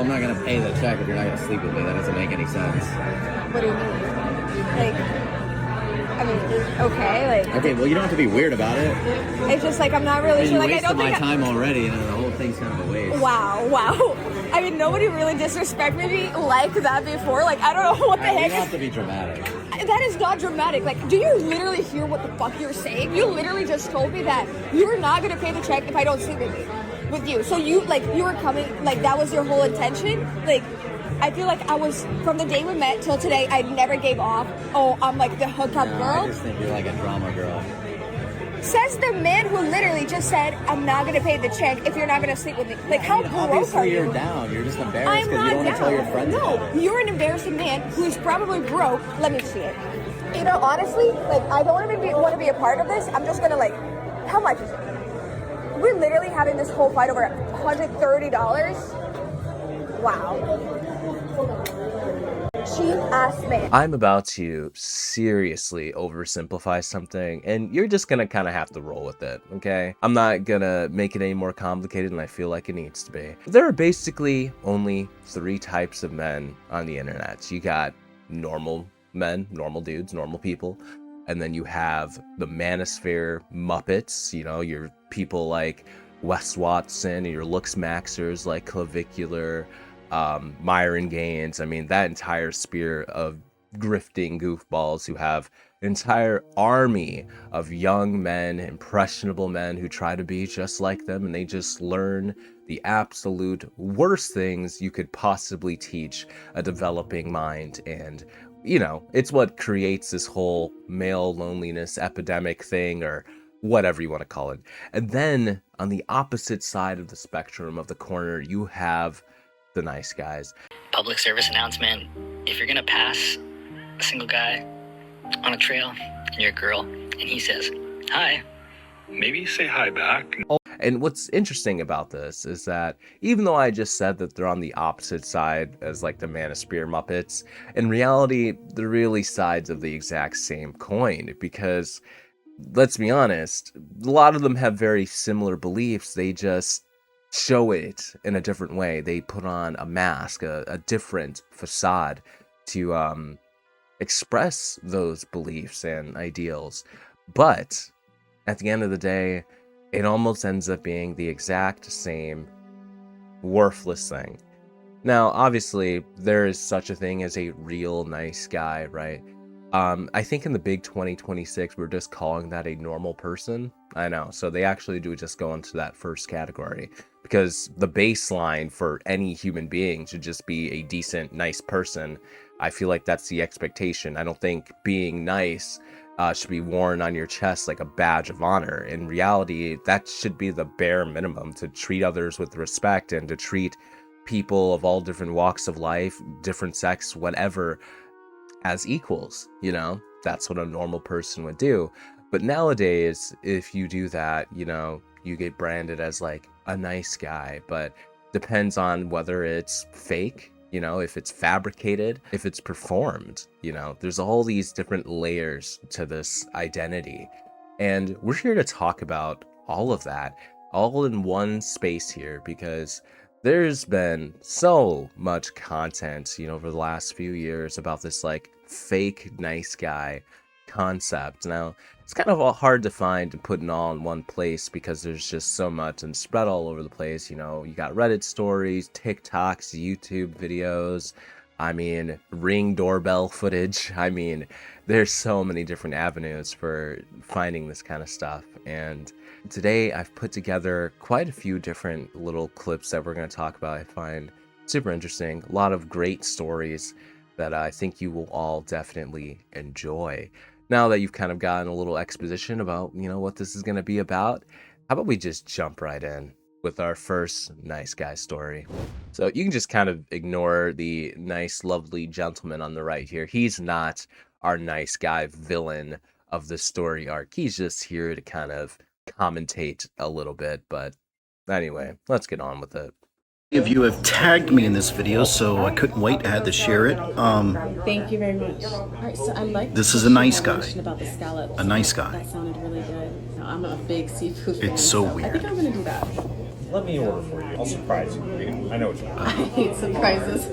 I'm not gonna pay the check if you're not gonna sleep with me. That doesn't make any sense. What do you mean? Like, I mean, okay, like. Okay, well, you don't have to be weird about it. It's just like I'm not really sure. Like, I don't think my time already, and the whole thing's kind of a waste. Wow. I mean, nobody really disrespected me like that before. Like, I don't know what the heck. You have to be dramatic. That is not dramatic. Like, do you literally hear what the fuck you're saying? You literally just told me that you're not gonna pay the check if I don't sleep with you. So you were coming, like, that was your whole intention. Like, I feel like I was, from the day we met till today, I never gave off. Oh, I'm like the hookup girl. I just think you're like a drama girl. Says the man who literally just said, I'm not going to pay the check if you're not going to sleep with me. Like, how broke are you? Obviously, you're down. You're just embarrassed because you don't want to tell your friends about it. No, you're an embarrassing man who's probably broke. Let me see it. You know, honestly, like, I don't want to be a part of this. I'm just going to, like, how much is it? We're literally having this whole fight over $130. Wow. Cheap ass man. I'm about to seriously oversimplify something, and you're just gonna kind of have to roll with it, okay? I'm not gonna make it any more complicated than I feel like it needs to be. There are basically only 3 types of men on the internet. You got normal men, normal dudes, normal people, and then you have the manosphere Muppets, you know, your people like Wes Watson, your looks maxers like Clavicular, Myron Gaines. I mean, that entire spear of grifting goofballs who have an entire army of young men, impressionable men who try to be just like them, and they just learn the absolute worst things you could possibly teach a developing mind. And, you know, it's what creates this whole male loneliness epidemic thing, or whatever you want to call it. And then on the opposite side of the spectrum of the corner, you have the nice guys. Public service announcement: if you're gonna pass a single guy on a trail and you're a girl and he says hi, maybe say hi back. And what's interesting about this is that even though I just said that they're on the opposite side as like the Manosphere Muppets, in reality they're really sides of the exact same coin, because let's be honest, a lot of them have very similar beliefs. They just show it in a different way. They put on a mask, a different facade to express those beliefs and ideals. But at the end of the day, it almost ends up being the exact same worthless thing. Now, obviously, there is such a thing as a real nice guy, right? I think in the big 2026, we're just calling that a normal person. I know. So they actually do just go into that first category, because the baseline for any human being should just be a decent, nice person. I feel like that's the expectation. I don't think being nice should be worn on your chest like a badge of honor. In reality, that should be the bare minimum, to treat others with respect and to treat people of all different walks of life, different sex, whatever, as equals. You know, that's what a normal person would do. But nowadays, if you do that, you know, you get branded as like a nice guy. But depends on whether it's fake, you know, if it's fabricated, if it's performed. You know, there's all these different layers to this identity, and we're here to talk about all of that all in one space here, because there's been so much content, you know, over the last few years about this like fake nice guy concept. Now, it's kind of hard to find and put it all in one place, because there's just so much and spread all over the place. You know, you got Reddit stories, TikToks, YouTube videos, I mean, Ring doorbell footage. I mean, there's so many different avenues for finding this kind of stuff. And today I've put together quite a few different little clips that we're going to talk about. I find super interesting. A lot of great stories that I think you will all definitely enjoy. Now that you've kind of gotten a little exposition about, you know, what this is going to be about, how about we just jump right in with our first nice guy story. So you can just kind of ignore the nice, lovely gentleman on the right here. He's not our nice guy villain of the story arc. He's just here to kind of commentate a little bit. But anyway, let's get on with it. Of you have tagged me in this video, so I couldn't wait. I had to share it. Thank you very much. All right, so I like this is a nice guy. About the scallops. A nice guy. That sounded really good. I'm a big seafood fan. It's so weird. I think I'm gonna do that. Let me order for you. I'll surprise you. I know what you I want. hate surprises.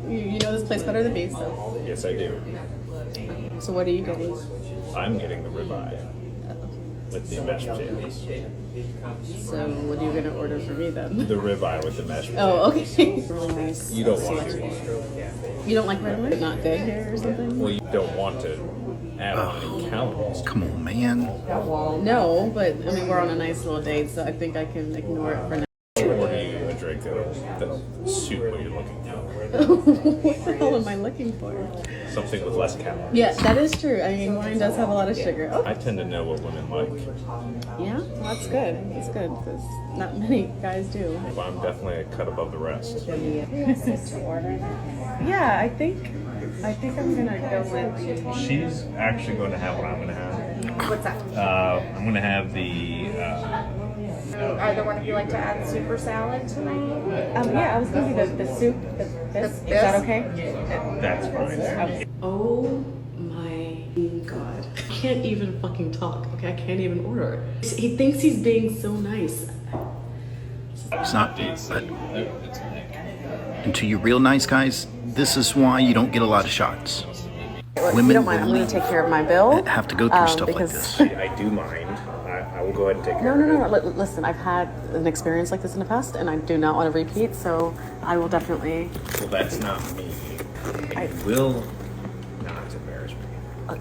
You know this place better than me, so. Yes, I do. So what are you getting? I'm getting the ribeye with the mashed potatoes. So what are you gonna order for me then? The ribeye with the mashed potatoes. Oh, okay. Really nice. You don't want to. You don't like red wine? Not good here or something? Well, you don't want to add on any calories. Come on, man. No, but I mean we're on a nice little date, so I think I can ignore it for now. I'll order you a drink that'll suit what you're looking for. What the hell am I looking for? Something with less calories. Yeah, that is true. I mean, wine does have a lot of sugar. Oh, I tend to know what women like. yeah, well, that's good. That's good because not many guys do. Well, I'm definitely a cut above the rest. Yeah, I think I'm gonna go with. She's actually going to have what I'm going to have. What's that? I'm going to have the. Either one of you like to add soup or salad tonight? Yeah, I was thinking the soup. Is that okay? That's fine. Oh my god! I can't even fucking talk. Okay, I can't even order. He thinks he's being so nice. It's not. But until you're real nice guys, this is why you don't get a lot of shots. If you don't mind, I'm going to take care of my bill. Have to go through stuff like this. I do mind. I will go ahead and take care of it. No. Listen, I've had an experience like this in the past, and I do not want to repeat. So I will definitely. Well, that's not me. I will not embarrass me. Okay,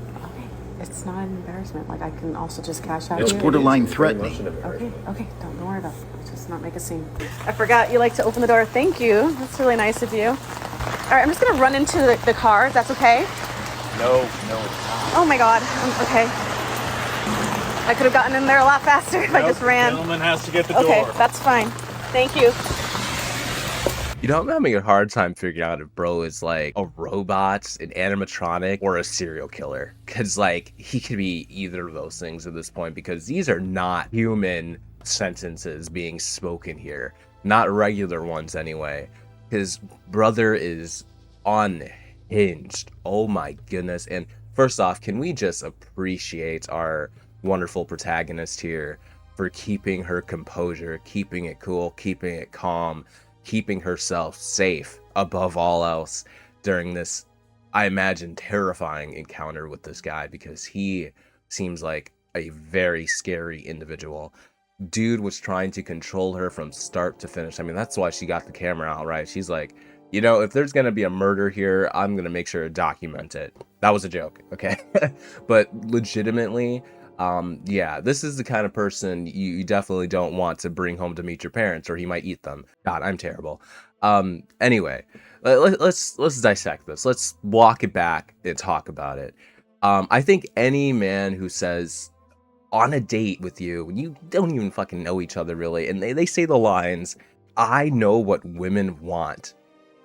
it's not an embarrassment. Like I can also just cash out. It's you. borderline threatening. Okay. Don't worry about it. Let's just not make a scene. I forgot you like to open the door. Thank you. That's really nice of you. All right, I'm just gonna run into the car. If that's okay. No, it's not. Oh my God. Okay. I could have gotten in there a lot faster if I just ran. The gentleman has to get the Okay, door. that's fine. Thank you. You know, I'm having a hard time figuring out if bro is like a robot, an animatronic, or a serial killer. Because, like, he could be either of those things at this point, because these are not human sentences being spoken here. Not regular ones, anyway. His brother is unhinged. Oh my goodness. And first off, can we just appreciate our wonderful protagonist here for keeping her composure, keeping it cool, keeping it calm, keeping herself safe above all else during this, I imagine, terrifying encounter with this guy, because he seems like a very scary individual. Dude was trying to control her from start to finish. I mean, that's why she got the camera out, right? She's like, you know, if there's gonna be a murder here, I'm gonna make sure to document it. That was a joke, okay? But legitimately, yeah, this is the kind of person you definitely don't want to bring home to meet your parents, or he might eat them. God, I'm terrible. Anyway, let's dissect this. Let's walk it back and talk about it. I think any man who says on a date with you, when you don't even fucking know each other really, and they say the lines, I know what women want.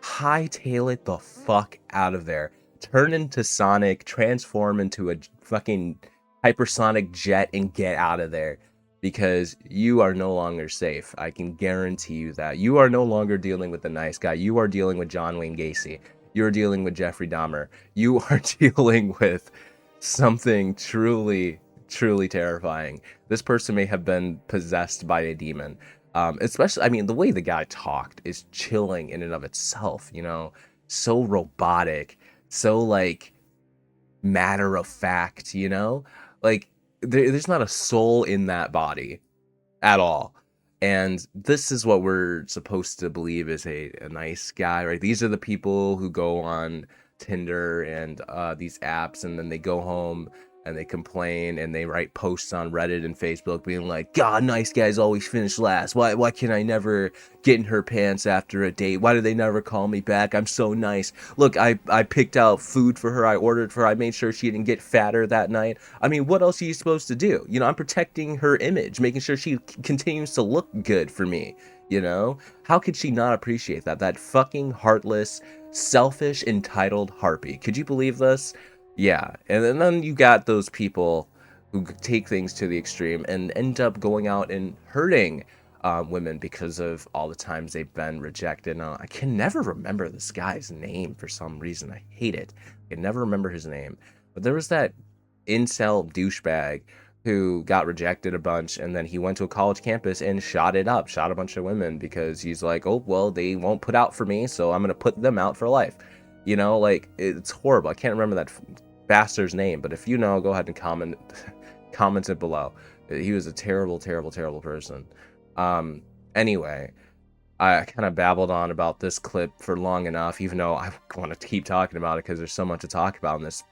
Hightail it the fuck out of there. Turn into Sonic, transform into a fucking hypersonic jet, and get out of there, because you are no longer safe. I can guarantee you that. You are no longer dealing with the nice guy. You are dealing with John Wayne Gacy. You're dealing with Jeffrey Dahmer. You are dealing with something truly terrifying. This person may have been possessed by a demon. Especially, I mean, the way the guy talked is chilling in and of itself, you know, so robotic, so like matter of fact, you know, like there's not a soul in that body at all. And this is what we're supposed to believe is a nice guy, right? These are the people who go on Tinder and these apps, and then they go home and they complain and they write posts on Reddit and Facebook being like, God, nice guys always finish last. Why can I never get in her pants after a date? Why do they never call me back? I'm so nice. Look, I picked out food for her. I ordered for her. I made sure she didn't get fatter that night. I mean, what else are you supposed to do? You know, I'm protecting her image, making sure she continues to look good for me. You know, how could she not appreciate that? That fucking heartless, selfish, entitled harpy. Could you believe this? Yeah, and then you got those people who take things to the extreme and end up going out and hurting women because of all the times they've been rejected. Now, I can never remember this guy's name for some reason. I hate it. I can never remember his name. But there was that incel douchebag who got rejected a bunch, and then he went to a college campus and shot it up, shot a bunch of women because he's like, oh, well, they won't put out for me, so I'm going to put them out for life. You know, like, it's horrible. I can't remember that bastard's name, but if you know, go ahead and comment it below. He was a terrible, terrible, terrible person. Anyway, I kind of babbled on about this clip for long enough, even though I want to keep talking about it because there's so much to talk about in this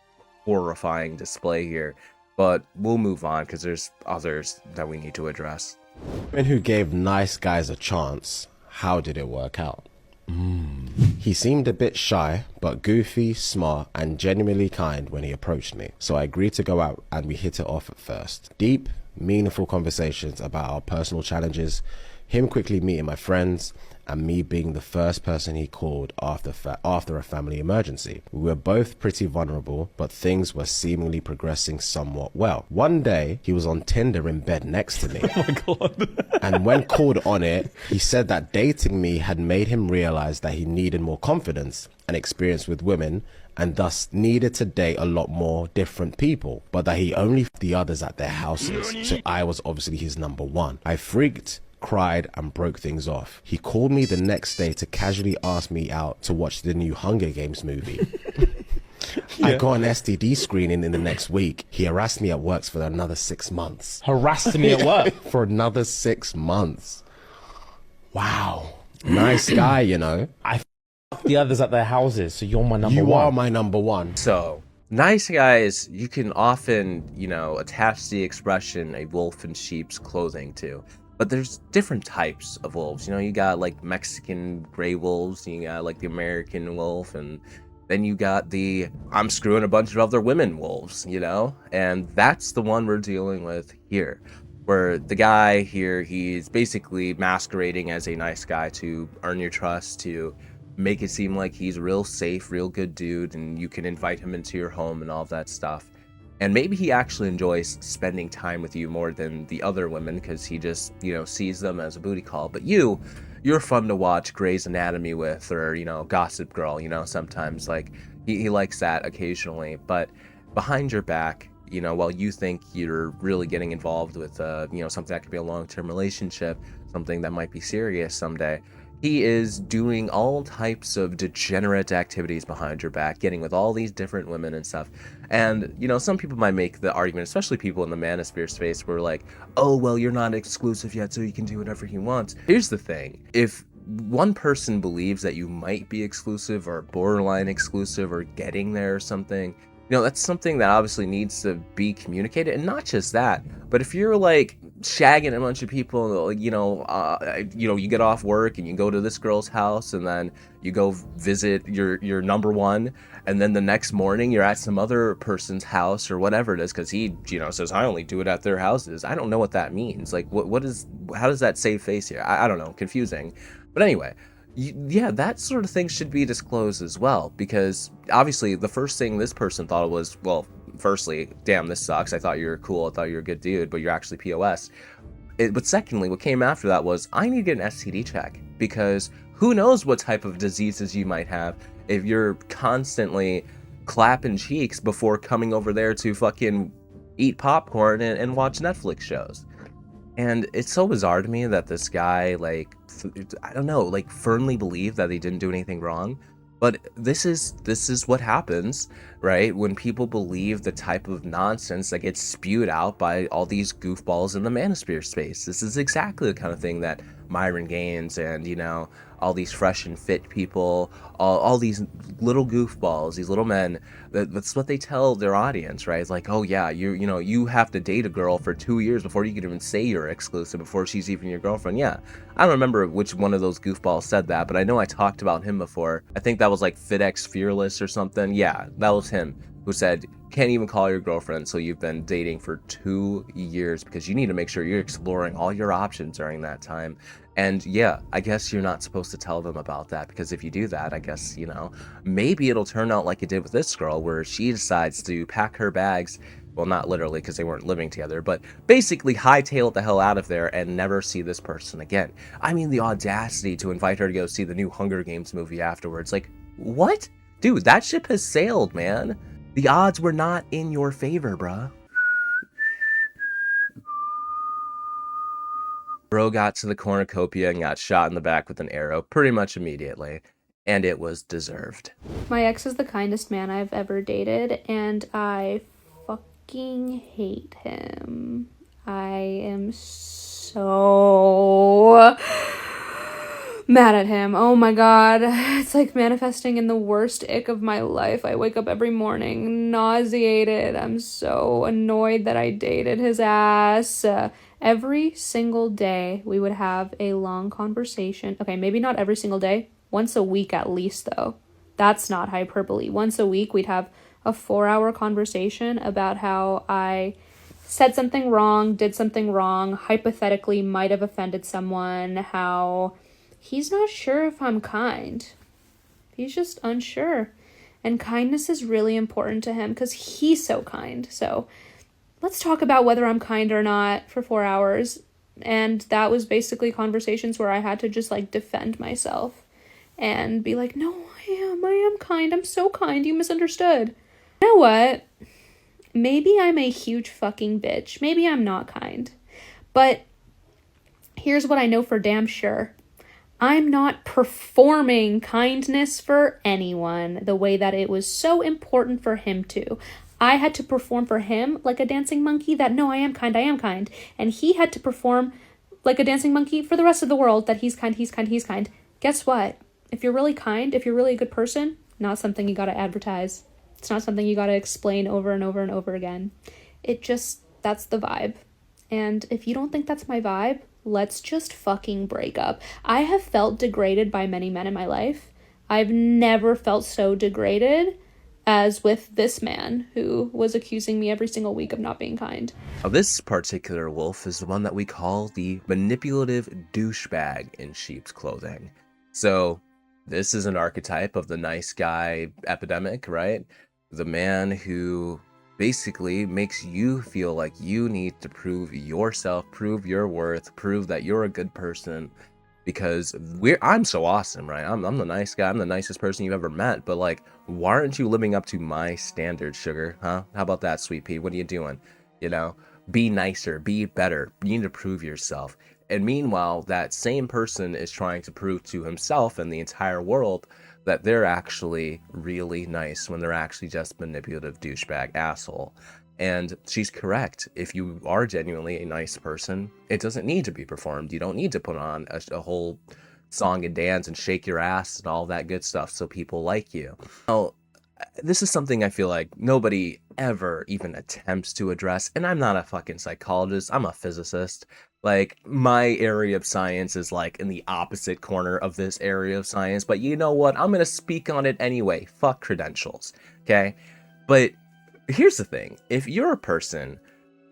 horrifying display here. But we'll move on because there's others that we need to address. Men who gave nice guys a chance, how did it work out? He seemed a bit shy, but goofy, smart, and genuinely kind when he approached me. So I agreed to go out and we hit it off at first. Deep, meaningful conversations about our personal challenges, him quickly meeting my friends, and me being the first person he called after a family emergency. We were both pretty vulnerable, but things were seemingly progressing somewhat well. One day, he was on Tinder in bed next to me. Oh my God. And when called on it, he said that dating me had made him realize that he needed more confidence and experience with women, and thus needed to date a lot more different people, but that he only the others at their houses. So I was obviously his number one. I freaked, cried, and broke things off. He called me the next day to casually ask me out to watch the new Hunger Games movie. I got an STD screening in the next week. He harassed me at work for another 6 months. Harassed me at work? For another 6 months. Wow. Nice guy, you know. I f*** the others at their houses, so you're my number one. You are my number one. So, nice guys, you can often, you know, attach the expression a wolf in sheep's clothing to. But there's different types of wolves. You know, you got like Mexican gray wolves, you got like the American wolf, and then you got the I'm screwing a bunch of other women wolves, you know? And that's the one we're dealing with here, where the guy here, he's basically masquerading as a nice guy to earn your trust, to make it seem like he's a real safe, real good dude, and you can invite him into your home and all that stuff. And maybe he actually enjoys spending time with you more than the other women because he just, you know, sees them as a booty call. But you're fun to watch Grey's Anatomy with, or, you know, Gossip Girl, you know, sometimes. Like, he likes that occasionally. But behind your back, you know, while you think you're really getting involved with, you know, something that could be a long-term relationship, something that might be serious someday, he is doing all types of degenerate activities behind your back, getting with all these different women and stuff. And, you know, some people might make the argument, especially people in the manosphere space, where like, oh, well, you're not exclusive yet, so you can do whatever you want. Here's the thing. If one person believes that you might be exclusive or borderline exclusive or getting there or something, you know, that's something that obviously needs to be communicated. And not just that, but if you're like shagging a bunch of people, you know, you get off work and you go to this girl's house and then you go visit your number one, and then the next morning you're at some other person's house or whatever it is, because he, you know, says I only do it at their houses. I don't know what that means. Like, how does that save face here? I don't know, confusing. But anyway, yeah, that sort of thing should be disclosed as well, because obviously the first thing this person thought was, well, firstly, damn, this sucks. I thought you were cool. I thought you were a good dude, but you're actually POS. But secondly, what came after that was, I need to get an STD check, because who knows what type of diseases you might have if you're constantly clapping cheeks before coming over there to fucking eat popcorn and watch Netflix shows. And it's so bizarre to me that this guy, like, I don't know, like, firmly believed that he didn't do anything wrong. But this is what happens, right? When people believe the type of nonsense that gets spewed out by all these goofballs in the manosphere space. This is exactly the kind of thing that Myron Gaines and, you know, all these fresh and fit people, all these little goofballs, these little men, that's what they tell their audience, right? It's like, oh yeah, you have to date a girl for 2 years before you can even say you're exclusive, before she's even your girlfriend. Yeah, I don't remember which one of those goofballs said that, but I know I talked about him before. I think that was like FitX Fearless or something. Yeah, that was him who said, can't even call your girlfriend, so you've been dating for 2 years, because you need to make sure you're exploring all your options during that time. And yeah, I guess you're not supposed to tell them about that, because if you do that, I guess, you know, maybe it'll turn out like it did with this girl, where she decides to pack her bags, well, not literally because they weren't living together, but basically hightail it the hell out of there and never see this person again. I mean, the audacity to invite her to go see the new Hunger Games movie afterwards. Like, what? Dude, that ship has sailed, man. The odds were not in your favor, bruh. Bro got to the cornucopia and got shot in the back with an arrow pretty much immediately, and it was deserved. My ex is the kindest man I've ever dated, and I fucking hate him. I am so mad at him. Oh my god. It's like manifesting in the worst ick of my life. I wake up every morning nauseated. I'm so annoyed that I dated his ass. Every single day we would have a long conversation. Okay, maybe not every single day. Once a week at least, though. That's not hyperbole. Once a week we'd have a 4-hour conversation about how I said something wrong, did something wrong, hypothetically might have offended someone, how he's not sure if I'm kind. He's just unsure. And kindness is really important to him because he's so kind. So let's talk about whether I'm kind or not for 4 hours. And that was basically conversations where I had to just like defend myself and be like, no, I am kind. I'm so kind. You misunderstood. You know what? Maybe I'm a huge fucking bitch. Maybe I'm not kind. But here's what I know for damn sure. I'm not performing kindness for anyone the way that it was so important for him to. I had to perform for him like a dancing monkey that, no, I am kind. And he had to perform like a dancing monkey for the rest of the world that he's kind. Guess what? If you're really kind, if you're really a good person, not something you gotta advertise. It's not something you gotta explain over and over and over again. That's the vibe. And if you don't think that's my vibe, let's just fucking break up. I have felt degraded by many men in my life. I've never felt so degraded as with this man who was accusing me every single week of not being kind. Now, this particular wolf is the one that we call the manipulative douchebag in sheep's clothing. So this is an archetype of the nice guy epidemic, right? The man who basically makes you feel like you need to prove yourself, prove your worth, prove that you're a good person because I'm so awesome, right? I'm the nice guy. I'm the nicest person you've ever met. But like, why aren't you living up to my standards, sugar? Huh? How about that, sweet pea? What are you doing? You know, be nicer, be better. You need to prove yourself. And meanwhile, that same person is trying to prove to himself and the entire world that they're actually really nice when they're actually just manipulative douchebag asshole. And she's correct. If you are genuinely a nice person, it doesn't need to be performed. You don't need to put on a whole song and dance and shake your ass and all that good stuff so people like you. Now, this is something I feel like nobody ever even attempts to address. And I'm not a fucking psychologist. I'm a physicist. Like, my area of science is like in the opposite corner of this area of science. But you know what? I'm going to speak on it anyway. Fuck credentials. Okay? But here's the thing. If you're a person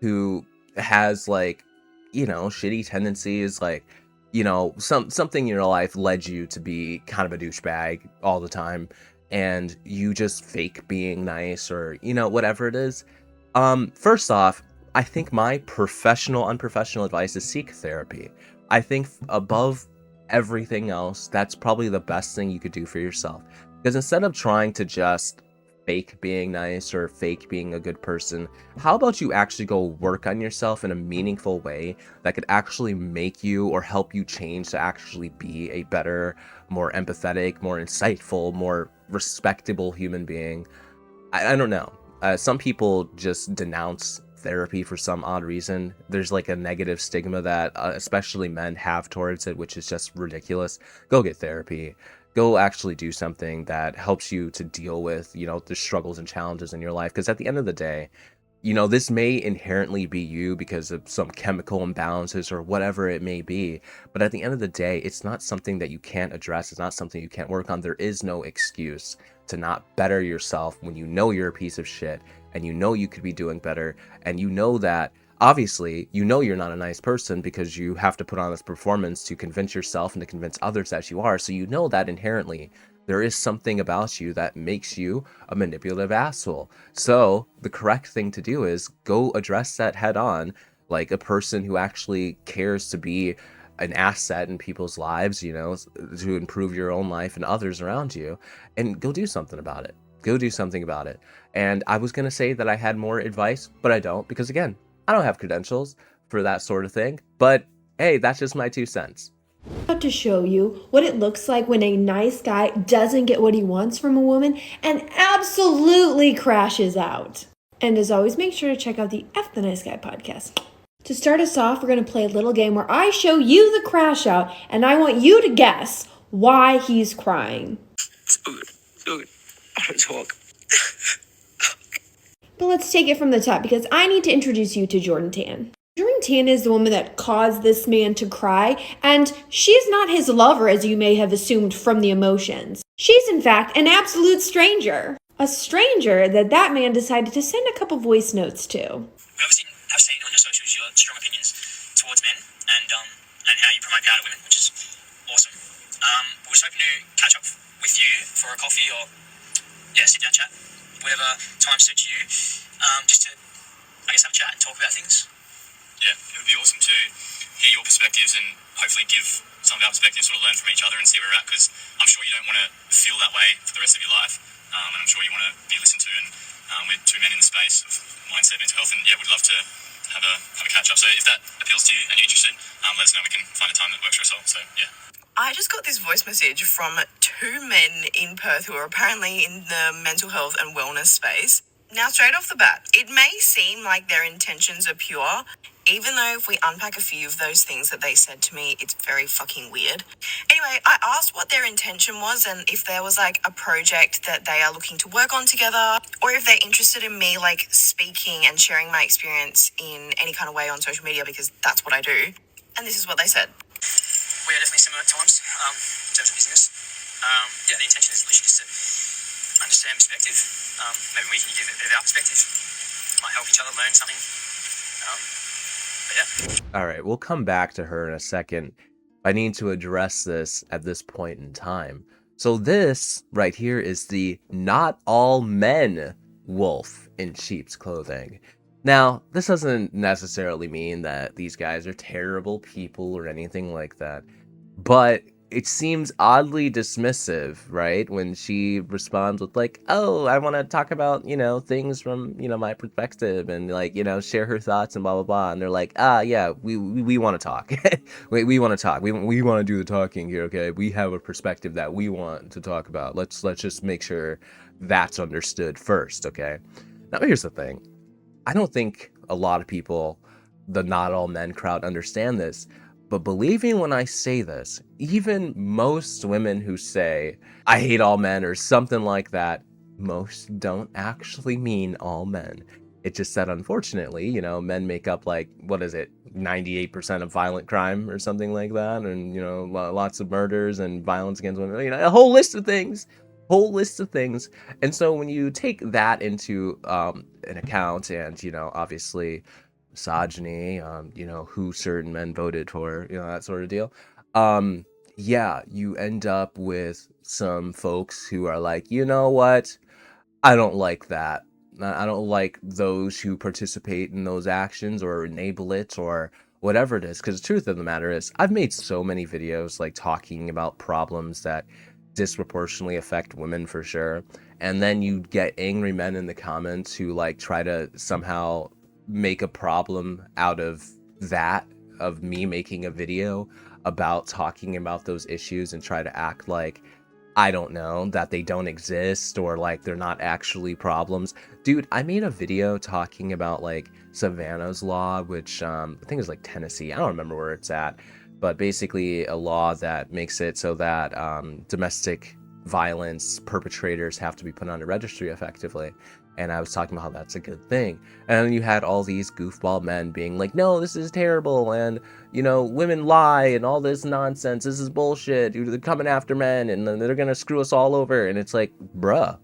who has like, you know, shitty tendencies, like, you know, something in your life led you to be kind of a douchebag all the time, and you just fake being nice or, you know, whatever it is. First off, I think my unprofessional advice is seek therapy. I think above everything else, that's probably the best thing you could do for yourself. Because instead of trying to just fake being nice or fake being a good person, how about you actually go work on yourself in a meaningful way that could actually make you or help you change to actually be a better, more empathetic, more insightful, more respectable human being. I don't know. Some people just denounce therapy for some odd reason. There's like a negative stigma that especially men have towards it, which is just ridiculous. Go get therapy. Go actually do something that helps you to deal with, you know, the struggles and challenges in your life. Because at the end of the day, you know, this may inherently be you because of some chemical imbalances or whatever it may be. But at the end of the day, it's not something that you can't address. It's not something you can't work on. There is no excuse to not better yourself when you know you're a piece of shit and you know you could be doing better. And you know that obviously, you know you're not a nice person because you have to put on this performance to convince yourself and to convince others that you are. So you know that inherently there is something about you that makes you a manipulative asshole. So the correct thing to do is go address that head on, like a person who actually cares to be an asset in people's lives, you know, to improve your own life and others around you, and go do something about it. Go do something about it. And I was going to say that I had more advice, but I don't, because again, I don't have credentials for that sort of thing. But hey, that's just my 2 cents. About to show you what it looks like when a nice guy doesn't get what he wants from a woman and absolutely crashes out. And as always, make sure to check out the F the Nice Guy podcast. To start us off, we're going to play a little game where I show you the crash out and I want you to guess why he's crying. Dude, I don't talk. But let's take it from the top because I need to introduce you to Jordan Tan. Jordan Tan is the woman that caused this man to cry, and she's not his lover as you may have assumed from the emotions. She's in fact an absolute stranger. A stranger that man decided to send a couple voice notes to. We obviously have seen on your socials your strong opinions towards men and how you promote power to women, which is awesome. We're just hoping to catch up with you for a coffee or sit down chat, whatever time suits you, just to have a chat and talk about things. Yeah, it would be awesome to hear your perspectives and hopefully give some of our perspectives, sort of learn from each other and see where we're at, because I'm sure you don't want to feel that way for the rest of your life, and I'm sure you want to be listened to, and we're 2 men in the space of mindset, mental health, and yeah, we'd love to have a catch up. So if that appeals to you and you're interested, let us know. We can find a time that works for us all. So yeah. I just got this voice message from 2 men in Perth who are apparently in the mental health and wellness space. Now, straight off the bat, it may seem like their intentions are pure, even though if we unpack a few of those things that they said to me, it's very fucking weird. Anyway, I asked what their intention was and if there was like a project that they are looking to work on together, or if they're interested in me like speaking and sharing my experience in any kind of way on social media, because that's what I do. And this is what they said. We are definitely similar at times in terms of business. The intention is literally just to understand perspective. Maybe we can give a bit of our perspective. Might help each other learn something. All right, we'll come back to her in a second. I need to address this at this point in time. So this right here is the not all men wolf in sheep's clothing. Now, this doesn't necessarily mean that these guys are terrible people or anything like that, but it seems oddly dismissive, right? When she responds with like, oh, I want to talk about, things from, my perspective and like, share her thoughts and blah, blah, blah. And they're like, yeah, we want to talk. we want to talk. We want to do the talking here. Okay. We have a perspective that we want to talk about. Let's just make sure that's understood first. Okay. Now, here's the thing. I don't think a lot of people, the not all men crowd, understand this. But believe me when I say this, even most women who say, I hate all men or something like that, most don't actually mean all men. It just said, unfortunately, men make up like, 98% of violent crime or something like that. And, lots of murders and violence against women, a whole list of things. And so when you take that into an account and, obviously misogyny, who certain men voted for, that sort of deal. You end up with some folks who are like, you know what? I don't like that. I don't like those who participate in those actions or enable it or whatever it is. Because the truth of the matter is, I've made so many videos like talking about problems that disproportionately affect women for sure. And then you get angry men in the comments who like try to somehow make a problem out of that, of me making a video about talking about those issues and try to act like, I don't know, that they don't exist or like they're not actually problems. Dude, I made a video talking about like Savannah's law, which I think is like Tennessee. I don't remember where it's at, but basically a law that makes it so that domestic violence perpetrators have to be put on a registry effectively. And I was talking about how that's a good thing. And then you had all these goofball men being like, no, this is terrible. And, women lie and all this nonsense. This is bullshit. They're coming after men and then they're going to screw us all over. And it's like, bruh,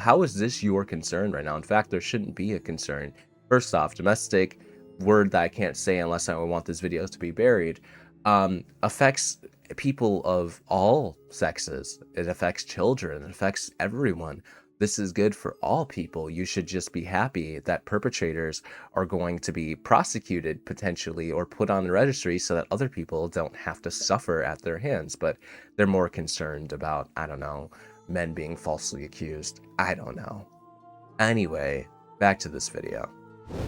how is this your concern right now? In fact, there shouldn't be a concern. First off, domestic, word that I can't say unless I want this video to be buried, affects people of all sexes. It affects children. It affects everyone. This is good for all people. You should just be happy that perpetrators are going to be prosecuted potentially or put on the registry so that other people don't have to suffer at their hands. But they're more concerned about, I don't know, men being falsely accused. I don't know. Anyway, back to this video.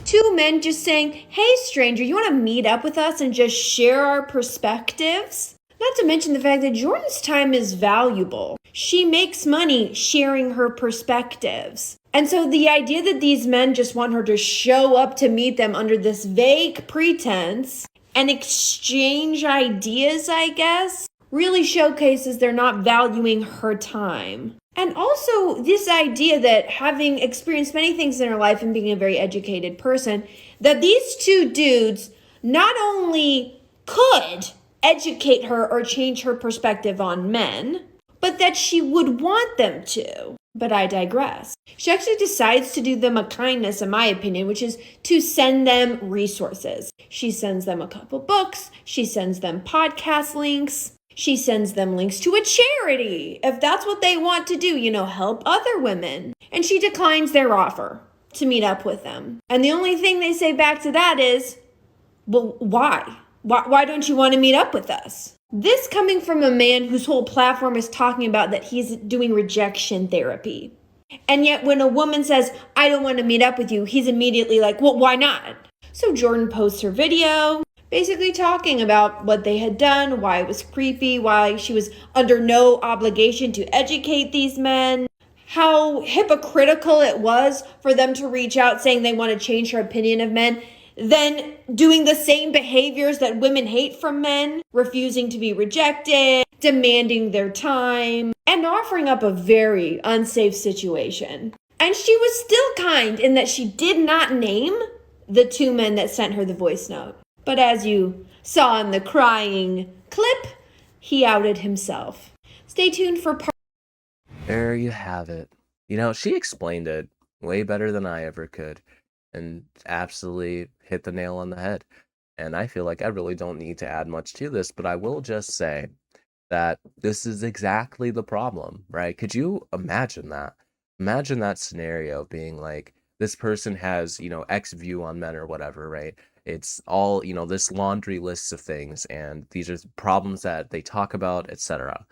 Two men just saying, hey stranger, you want to meet up with us and just share our perspectives? Not to mention the fact that Jordan's time is valuable. She makes money sharing her perspectives. And so the idea that these men just want her to show up to meet them under this vague pretense and exchange ideas, I guess, really showcases they're not valuing her time. And also this idea that, having experienced many things in her life and being a very educated person, that these two dudes not only could educate her or change her perspective on men, but that she would want them to. But I digress. She actually decides to do them a kindness, in my opinion, which is to send them resources. She sends them a couple books. She sends them podcast links. She sends them links to a charity, if that's what they want to do, help other women. And she declines their offer to meet up with them. And the only thing they say back to that is, well, why? Why don't you want to meet up with us? This coming from a man whose whole platform is talking about that he's doing rejection therapy. And yet when a woman says, I don't want to meet up with you, he's immediately like, well, why not? So Jordan posts her video, basically talking about what they had done, why it was creepy, why she was under no obligation to educate these men, how hypocritical it was for them to reach out saying they want to change her opinion of men, then doing the same behaviors that women hate from men, refusing to be rejected, demanding their time, and offering up a very unsafe situation. And she was still kind in that she did not name the two men that sent her the voice note. But as you saw in the crying clip, he outed himself. Stay tuned for part. There you have it. She explained it way better than I ever could, and absolutely hit the nail on the head. And I feel like I really don't need to add much to this, but I will just say that this is exactly the problem, right? Could you imagine that? Imagine that scenario being like, this person has, X view on men or whatever, right? It's all, this laundry list of things, and these are problems that they talk about, etc.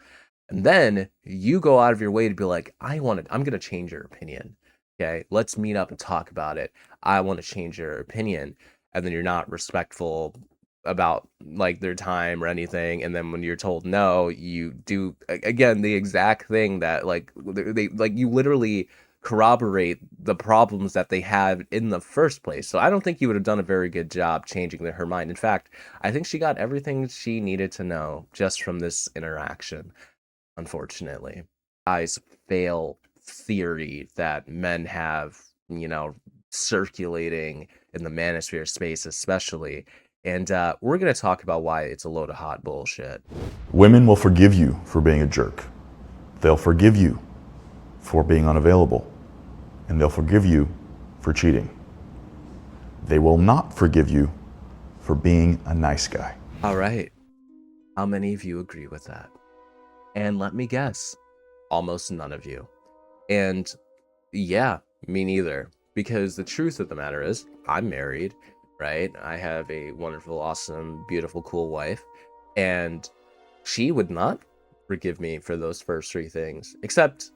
And then you go out of your way to be like, I'm going to change your opinion. Okay, let's meet up and talk about it. I want to change your opinion. And then you're not respectful about like their time or anything. And then when you're told no, you do again the exact thing that like they like you literally corroborate the problems that they had in the first place. So I don't think you would have done a very good job changing her mind. In fact, I think she got everything she needed to know just from this interaction, unfortunately. Guys fail theory that men have, circulating in the manosphere space especially. And we're going to talk about why it's a load of hot bullshit. Women will forgive you for being a jerk. They'll forgive you for being unavailable. And they'll forgive you for cheating. They will not forgive you for being a nice guy. All right. How many of you agree with that? And let me guess, almost none of you. And yeah, me neither. Because the truth of the matter is, I'm married, right? I have a wonderful, awesome, beautiful, cool wife. And she would not forgive me for those first three things. Except,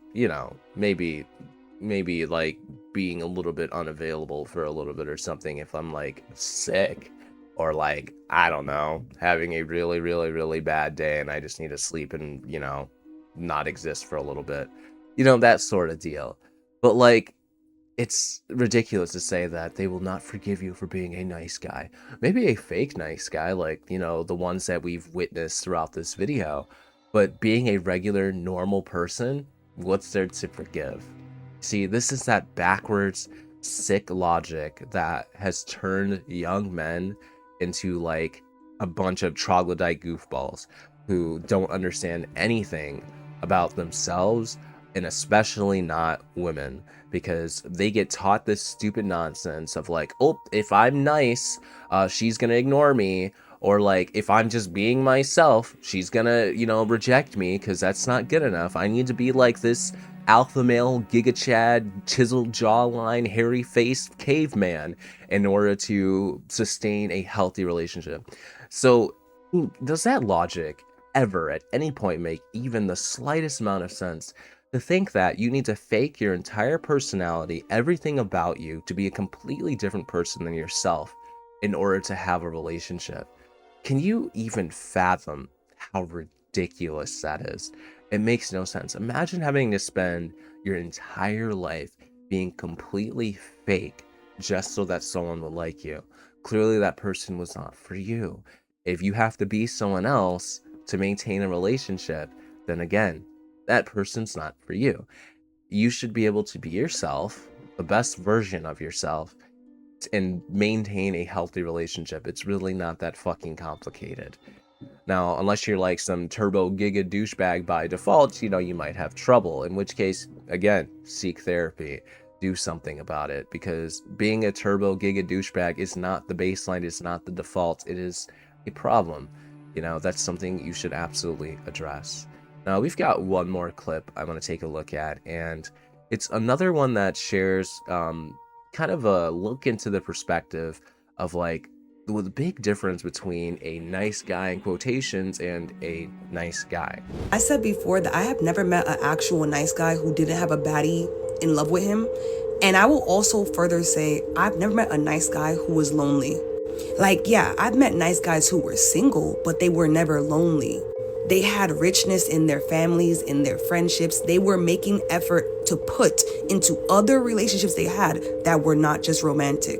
maybe like being a little bit unavailable for a little bit or something if I'm like sick. Or like, I don't know, having a really, really, really bad day and I just need to sleep and, not exist for a little bit. That sort of deal. But like, it's ridiculous to say that they will not forgive you for being a nice guy. Maybe a fake nice guy, like, the ones that we've witnessed throughout this video. But being a regular, normal person, what's there to forgive? See, this is that backwards, sick logic that has turned young men into like a bunch of troglodyte goofballs who don't understand anything about themselves, and especially not women, because they get taught this stupid nonsense of like, oh, if I'm nice, she's gonna ignore me, or like if I'm just being myself, she's gonna, reject me because that's not good enough. I need to be like this alpha male, giga chad, chiseled jawline, hairy faced caveman in order to sustain a healthy relationship. So does that logic ever at any point make even the slightest amount of sense? To think that you need to fake your entire personality, everything about you, to be a completely different person than yourself in order to have a relationship. Can you even fathom how ridiculous that is? It makes no sense. Imagine having to spend your entire life being completely fake just so that someone will like you. Clearly, that person was not for you. If you have to be someone else to maintain a relationship, then again, that person's not for you. You should be able to be yourself, the best version of yourself, and maintain a healthy relationship. It's really not that fucking complicated. Now, unless you're like some turbo giga douchebag by default, you know, you might have trouble, in which case, again, seek therapy. Do something about it, because being a turbo giga douchebag is not the baseline, it's not the default, it is a problem. You know, that's something you should absolutely address. Now, we've got one more clip I want to take a look at, and it's another one that shares kind of a look into the perspective of like the big difference between a nice guy in quotations and a nice guy. I said before that I have never met an actual nice guy who didn't have a baddie in love with him. And I will also further say I've never met a nice guy who was lonely. Like, yeah, I've met nice guys who were single, but they were never lonely. They had richness in their families, in their friendships. They were making effort to put into other relationships they had that were not just romantic.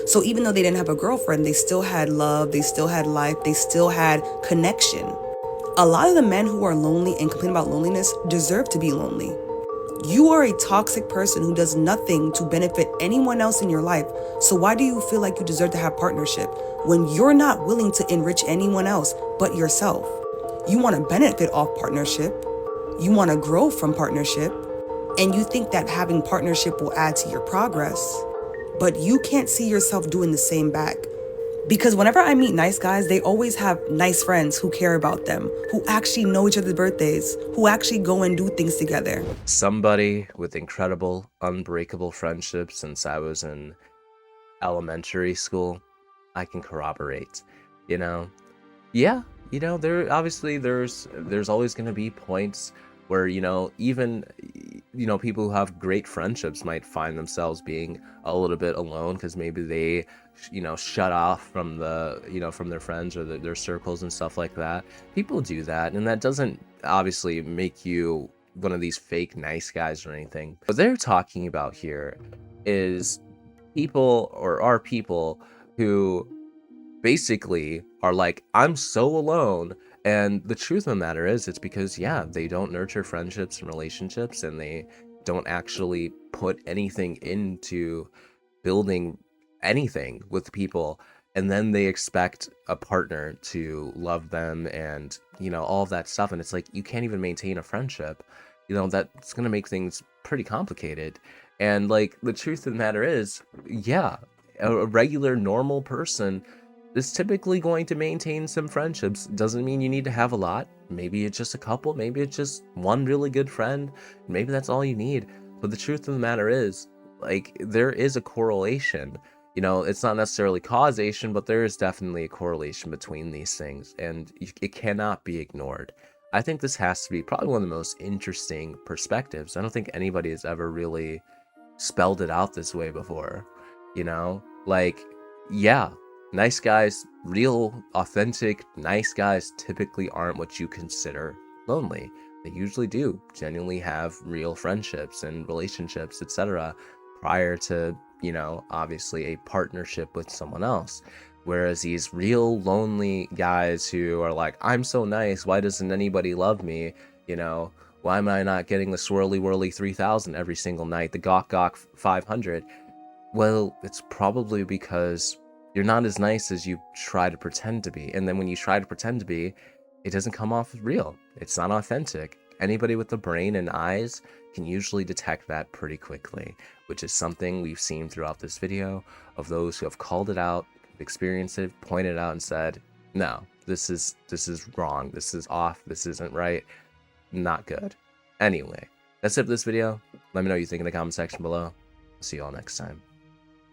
So even though they didn't have a girlfriend, they still had love, they still had life, they still had connection. A lot of the men who are lonely and complain about loneliness deserve to be lonely. You are a toxic person who does nothing to benefit anyone else in your life. So why do you feel like you deserve to have partnership when you're not willing to enrich anyone else but yourself? You want to benefit off partnership. You want to grow from partnership. And you think that having partnership will add to your progress. But you can't see yourself doing the same back. Because whenever I meet nice guys, they always have nice friends who care about them, who actually know each other's birthdays, who actually go and do things together. Somebody with incredible, unbreakable friendships since I was in elementary school, I can corroborate, you know? Yeah, you know, there's always going to be points where, you know, even, you know, people who have great friendships might find themselves being a little bit alone because maybe they, you know, shut off from the, you know, from their friends or their circles and stuff like that. People do that, and that doesn't obviously make you one of these fake nice guys or anything. What they're talking about here is people, or are people, who basically are like, I'm so alone. And the truth of the matter is, it's because, yeah, they don't nurture friendships and relationships, and they don't actually put anything into building anything with people. And then they expect a partner to love them and, you know, all of that stuff. And it's like, you can't even maintain a friendship. You know, that's going to make things pretty complicated. And like, the truth of the matter is, yeah, a regular, normal person is typically going to maintain some friendships. Doesn't mean you need to have a lot. Maybe it's just a couple, maybe it's just one really good friend, maybe that's all you need. But the truth of the matter is, like, there is a correlation. You know, it's not necessarily causation, but there is definitely a correlation between these things, and it cannot be ignored. I think this has to be probably one of the most interesting perspectives. I don't think anybody has ever really spelled it out this way before. You know, like, yeah, nice guys, real, authentic, nice guys typically aren't what you consider lonely. They usually do genuinely have real friendships and relationships, etc., prior to, you know, obviously a partnership with someone else. Whereas these real lonely guys who are like, I'm so nice, why doesn't anybody love me? You know, why am I not getting the swirly whirly 3000 every single night, the gawk gawk 500? Well, it's probably because you're not as nice as you try to pretend to be. And then when you try to pretend to be, it doesn't come off as real. It's not authentic. Anybody with a brain and eyes can usually detect that pretty quickly, which is something we've seen throughout this video of those who have called it out, experienced it, pointed out and said, no, this is wrong. This is off. This isn't right. Not good. Anyway, that's it for this video. Let me know what you think in the comment section below. See you all next time.